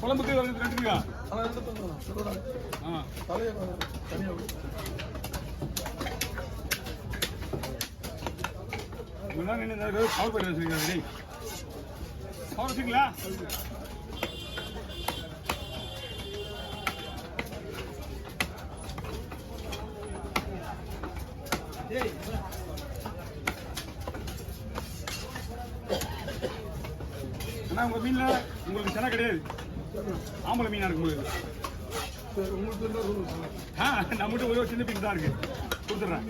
குழம்புக்கு ரெண்டுங்களா? தலையை தனியாக கவர் பண்ணி வச்சுருக்கீங்க. கவர் வச்சுங்களா? அண்ணா உங்கள் மீனில் உங்களுக்கு சென கிடையாது, ஆம்பளை மீனாக இருக்கும் உங்களுக்கு. நம்மகிட்ட ஒரே சின்ன பீஸ் தான் இருக்கு, கொடுத்துட்றேன்.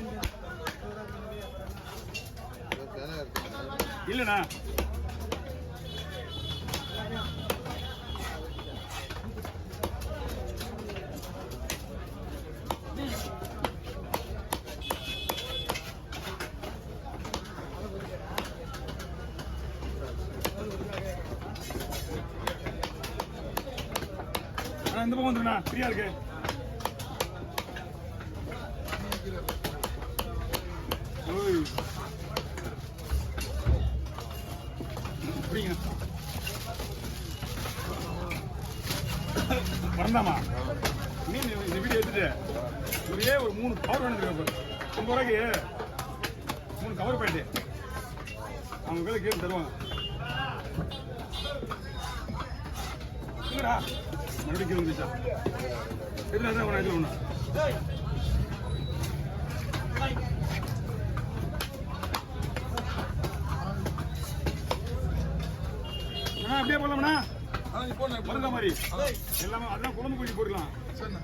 இல்லைண்ணா இந்த பக்கம் வந்துருண்ணா, ஃப்ரீயா இருக்கு. வரந்தாமா மீன் இந்த வீடியோ எடுத்துட்டு ஒரே ஒரு 3 கவர் வேணும். 50 ரூபாய்க்கு 3 கவர் பாயிட்டு அவங்க வேலை கேட்டு தருவாங்க. இல்லடா மறுபடியும் வந்துச்சா எதுனா தான் ஒன்று ஒன்று அப்படியே போடலாம்ண்ணா. போடுற மாதிரி எல்லாமே அதெல்லாம் குழம்பு குழி போடலாம். சரிண்ணா.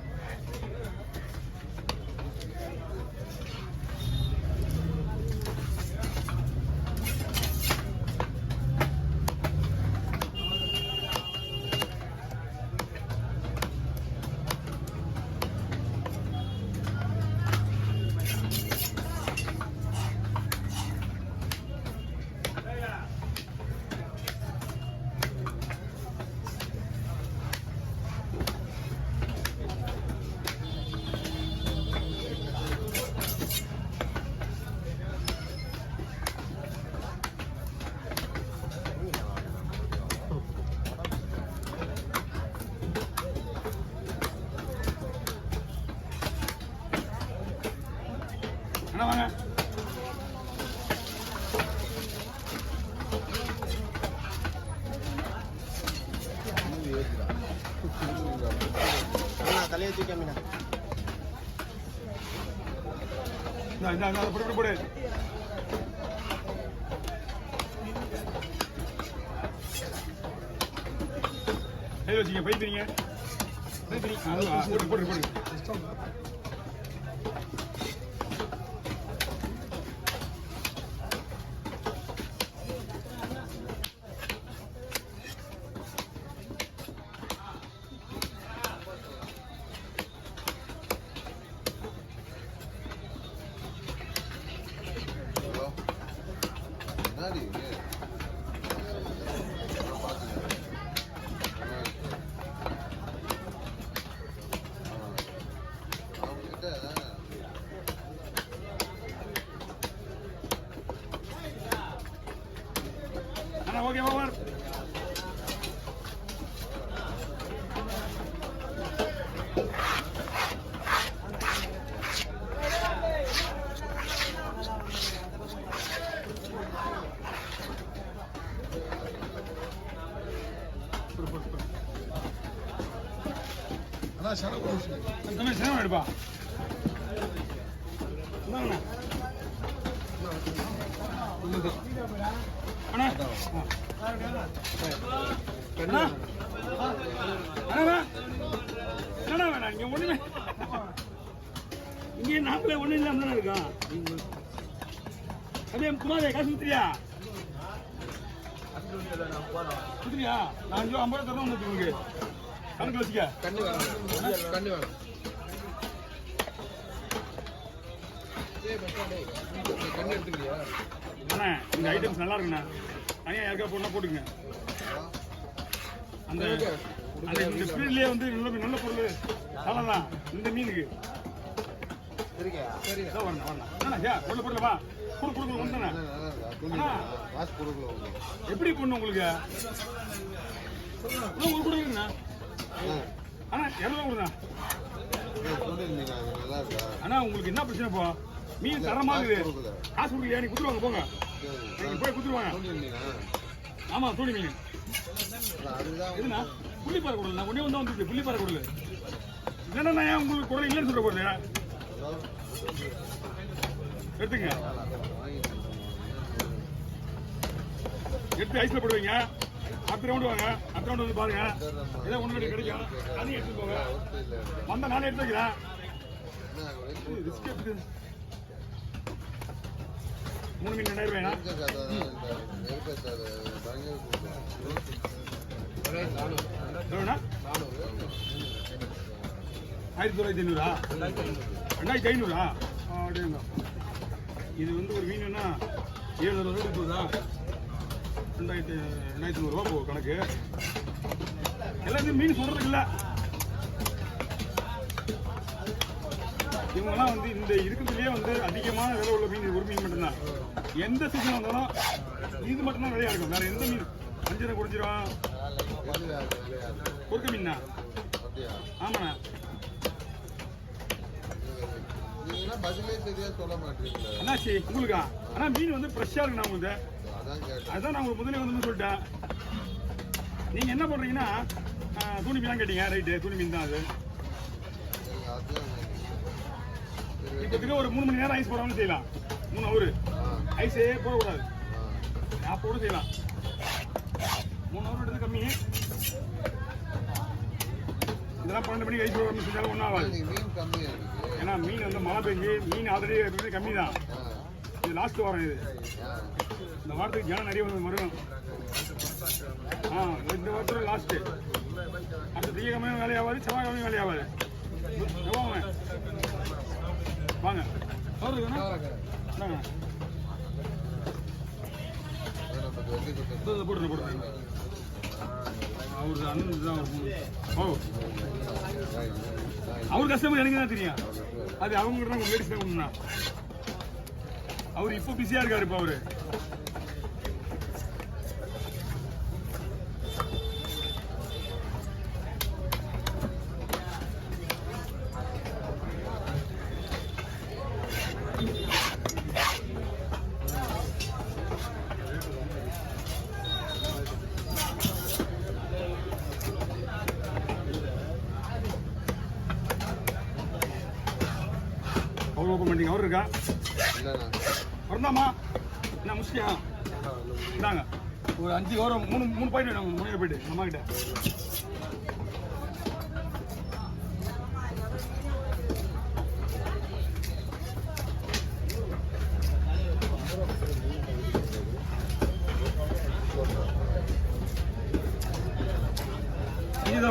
அண்ணா வாங்க. தலையை தூக்காமீனா போடு போடு. வச்சுங்க பைப்பிங்க போட்டு போட்டு போட்டு. Okay over. அதான் செலவு செலவு எடுப்பா. அண்ணா அண்ணா என்னடா வேணாம் இங்க ஒண்ணுமே இங்கே நாப்பில் ஒன்றும் இல்லாம தானே இருக்கான். அதே குமாரே காசு கொடுத்துறியா? கொடுத்துறியா? நான் 5 ரூபா 50 ரூபா தரணும் உங்களுக்கு கணக்கு வச்சுக்க. கண்ணு வேணும் கண்ணு வேணும். கண்ணு எடுத்துக்கிறியா? அண்ணா இந்த ஐட்டம்ஸ் நல்லா இருக்குண்ணா. தனியாக யாருக்கா போடணும் போட்டுக்குங்க. அந்த அந்த இந்த ஸ்பீட்லேயே வந்து நல்ல பொருள் தரலாம் இந்த மீனுக்கு. சரிங்க. இதான் வரணும் வரணும் அண்ணா ஐயா பொருள் வா கொடுக்கணும் வந்தானே அண்ணா காசு கொடுக்கல எப்படி பண்ணணும் உங்களுக்கு கொடுக்குறீங்கண்ணா அண்ணா எவ்வளோ கொடுண்ணா சொல்லிருந்தீங்க அது நல்லா இருக்கா? அண்ணா உங்களுக்கு என்ன பிரச்சனை இப்போ மீன் தரமாகுது காசு கொடுக்கலையா நீ குத்துருவாங்க போங்க நீங்க போய் குத்துருவாங்க. சொல்லிருந்தீங்க. ஆமா தூணி மீன் அதுதான் எதுண்ணா புள்ளிப்பாறை கொடுல நான் ஒன்னே வந்து வந்துருக்கு புள்ளிப்பாறை கொடுல என்னண்ணா ஏன் உங்களுக்கு குரல் இல்லைன்னு சொல்ற போறேன் எடுத்துங்க எடுத்து ஐஸ்ல போடுவீங்க. அடுத்த ரவுண்டு வாங்க அடுத்த ரவுண்டு வந்து பாருங்க ஏதோ ஒன்று கிடைக்கும் அதையும் எடுத்து போங்க வந்த நானே எடுத்து வைக்கிறேன். மூணு மீன் 2000 ரூபாய்ண்ணா எவ்வளோண்ணா 1900 2500 அப்படிங்க. இது வந்து ஒரு மீனுன்னா 700 ரூபாய் போகுதா 2100 ரூபா போகும் கணக்கு. எல்லாத்தையும் மீன் சொல்றதுக்கு இல்லை இவங்கெல்லாம் வந்து இந்த இருக்கிறதுலேயே வந்து அதிகமான விலை உள்ள மீன் ஒரு மீன் மட்டும்தான். எந்த சீசன் வந்தாலும் இது மட்டும்தான் விலையா இருக்கும். வேற எந்த மீன் அஞ்சரை குறைஞ்சிரும் பொறுக்க மீனா ஆமாண்ணா. பதிலே சரியா சொல்ல மாட்டீங்களா அண்ணாச்சி உங்களுக்கா ஆனால் மீன் வந்து ஃப்ரெஷ்ஷாக இருக்குண்ணா உங்களுக்கு. அதுதான் நான் உங்களுக்கு முதலே வந்து சொல்லிட்டேன். நீங்கள் என்ன பண்ணுறீங்கன்னா தூணி மீன் தான் கேட்டீங்க ரைட்டு தூணி மீன் தான் அது. இப்போ ஒரு 3 மணி நேரம் ஐஸ் போடாமல் செய்யலாம். 3 ஹவர் ஐஸே போடக்கூடாது அப்போட செய்யலாம். 3 ஹவர் எடுத்து கம்மி. இதெல்லாம் 12 மணிக்கு ஐஸ் போடாமல் செஞ்சாலும் ஒன்றும் ஆகாது. மீன் கம்மியா இருக்கு. ஏன்னா மீன் வந்து மழை பெஞ்சு மீன் ஆல்ரெடி கம்மி தான். இது லாஸ்ட் வாரம் இது. இந்த வாரத்துக்கு ஜனம் நிறைய வந்து வரும். இந்த வாரத்தோட லாஸ்ட்டு. அடுத்த திங்கக்கிழமையும் வேலையாகாது செவ்வாய்க்கிழமையும் வேலையாகாது. வாங்க வாங்க போட்டுருங்க போட்டுருங்க அவரு அண்ணன் தான் அவர் கஸ்டமர் எனக்கு தான் தெரியும். அது அவங்க தான் லேடிஸ் தான் கொடுங்கண்ணா. அவர் இப்போ பிஸியா இருக்காரு. இப்போ அவரு அவர் ஓப்பன் பண்ணிட்டீங்க. அவர் இருக்கா வரந்தாமா என்ன முடிச்சியா இந்தாங்க ஒரு 5 ஓரம் 3 பாயிண்ட் வேணும். முனையில் போயிட்டு அம்மா கிட்ட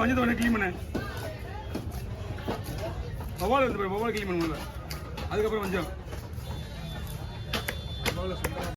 வஞ்சத்தை வேணா க்ளீன் பண்ண வவால் எடுத்து போய் வவால் க்ளீன் பண்ணுவாங்க. அதுக்கப்புறம் வஞ்சம்